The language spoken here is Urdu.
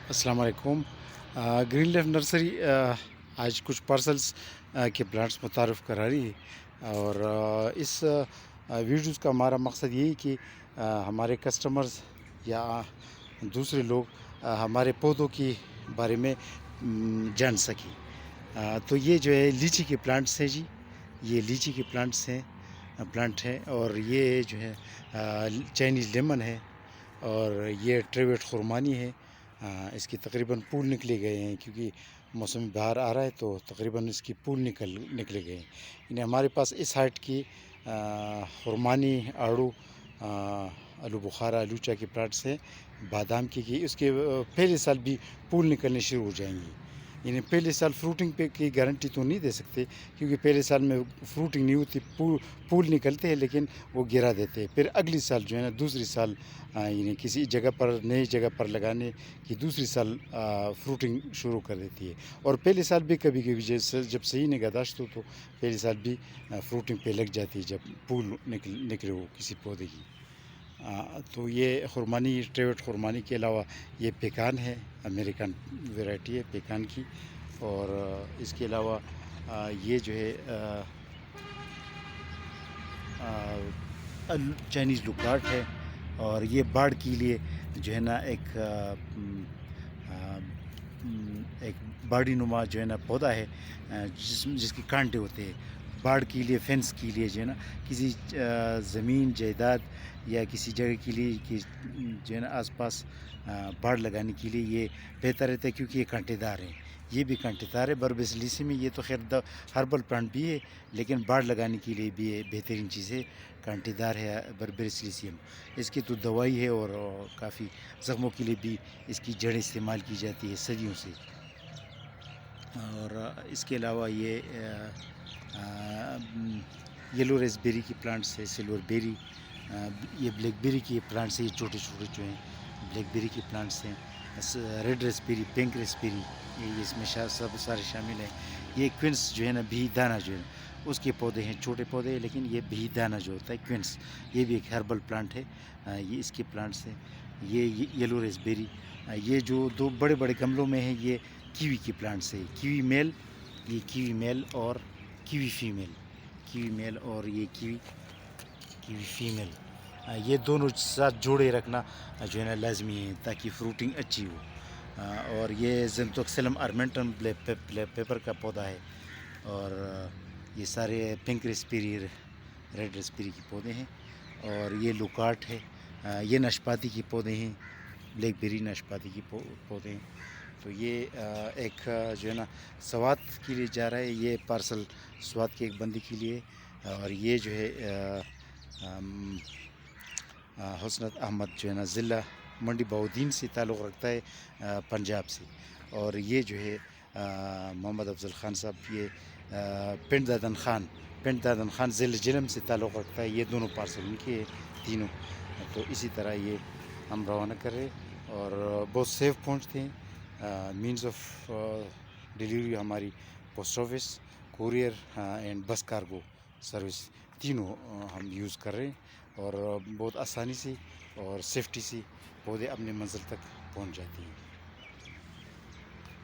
السلام علیکم۔ گرین لیف نرسری آج کچھ پارسلس کے پلانٹس متعارف کرا رہی ہے، اور اس ویڈیوز کا ہمارا مقصد یہی کہ ہمارے کسٹمرز یا دوسرے لوگ ہمارے پودوں کی بارے میں جان سکیں۔ تو یہ جو ہے لیچی کے پلانٹس ہیں جی، یہ لیچی کے پلانٹ ہیں، اور یہ جو ہے چائنیز لیمن ہے، اور یہ ٹریویٹ خرمانی ہے۔ اس کی تقریباً پھول نکلے گئے ہیں، کیونکہ موسم بہار آ رہا ہے تو تقریباً اس کی پھول نکلے گئے ہیں۔ یعنی ہمارے پاس اس ہائٹ کی خرمانی، آڑو، آلو بخارا، الوچا کے پلانٹس ہیں، بادام کی اس کے پہلے سال بھی پھول نکلنے شروع ہو جائیں گی۔ یعنی پہلے سال فروٹنگ پہ کی گارنٹی تو نہیں دے سکتے، کیونکہ پہلے سال میں فروٹنگ نہیں ہوتی، پھول نکلتے ہیں لیکن وہ گرا دیتے ہیں۔ پھر اگلی سال جو ہے نا، دوسری سال یعنی کسی جگہ پر، نئی جگہ پر لگانے کی دوسری سال فروٹنگ شروع کر دیتی ہے۔ اور پہلے سال بھی کبھی کبھی جب صحیح نگہداشت ہو تو پہلے سال بھی فروٹنگ پہ لگ جاتی ہے، جب پھول نکلے ہو کسی پودے کی۔ تو یہ خرمانی، ٹریوٹ خرمانی کے علاوہ یہ پیکان ہے، امریکن ویرائٹی ہے پیکان کی، اور اس کے علاوہ یہ جو ہے چائنیز لوکارٹ ہے، اور یہ باڑ کے لیے جو ہے نا ایک باڑی نما جو ہے نا پودا ہے، جس کی کانٹے ہوتے ہیں۔ باڑ کے لیے، فینس کے لیے جو ہے نا، کسی زمین جائیداد یا کسی جگہ کے لیے کہ جو ہے نا آس پاس باڑ لگانے کے لیے یہ بہتر رہتا ہے، کیونکہ یہ کانٹے دار ہے۔ یہ بھی کانٹے دار ہے۔ بربس لیسی میں یہ تو خیر ہربل پلانٹ بھی ہے، لیکن باڑ لگانے کے لیے بھی یہ بہترین چیز ہے، کانٹے دار ہے بربس لیسیم۔ اس کی تو دوائی ہے، اور کافی زخموں کے لیے بھی اس کی جڑیں استعمال کی جاتی ہے صدیوں سے۔ اور اس کے علاوہ یہ یلو ریس بیری کی پلانٹس ہے، سلور بیری، یہ بلیک بیری کی پلانٹس ہیں، یہ چھوٹے چھوٹے جو ہیں بلیک بیری کی پلانٹس ہیں۔ ریڈ ریس بیری، پنک ریس بیری، یہ اس میں سب سارے شامل ہیں۔ یہ کوئنس جو ہے نا، بھی دانہ جو ہے اس کے پودے ہیں، چھوٹے پودے ہیں، لیکن یہ بھی دانہ جو ہوتا ہے کوئنس، یہ بھی ایک ہربل پلانٹ ہے، یہ اس کے پلانٹس ہیں۔ یہ یلو ریس بیری، یہ جو دو بڑے بڑے گملوں میں ہیں، یہ کیوی کی پلانٹس ہے، کیوی میل، یہ کیوی میل اور کیوی فیمیل، کیوی میل اور یہ کیوی فیمیل، یہ دونوں ساتھ جوڑے رکھنا جو ہے نا لازمی ہے، تاکہ فروٹنگ اچھی ہو۔ اور یہ زنتوکسلم ارمنٹم پیپر کا پودا ہے، اور یہ سارے پنک ریسپیری، ریڈ ریسپیری کے پودے ہیں، اور یہ لوکارٹ ہے، یہ ناشپاتی کے پودے ہیں، بلیک بیری ناشپاتی کے پودے ہیں۔ تو یہ ایک جو ہے نا سوات کے لیے جا رہا ہے، یہ پارسل سوات کے ایک بندے کے لیے، اور یہ جو ہے حسنت احمد جو ہے نا ضلع منڈی بہودین سے تعلق رکھتا ہے، پنجاب سے۔ اور یہ جو ہے محمد افضل خان صاحب، یہ پنڈ دادن خان ضلع جلم سے تعلق رکھتا ہے۔ یہ دونوں پارسل ان کے تینوں، تو اسی طرح یہ ہم روانہ کر رہے، اور بہت سیف پہنچتے ہیں۔ مینز آف ڈیلیوری ہماری پوسٹ آفس، کوریئر اینڈ بس کارگو سروس، تینوں ہم یوز کر رہے ہیں، اور بہت آسانی سے اور سیفٹی سے پودے اپنے منزل تک پہنچ جاتی ہیں۔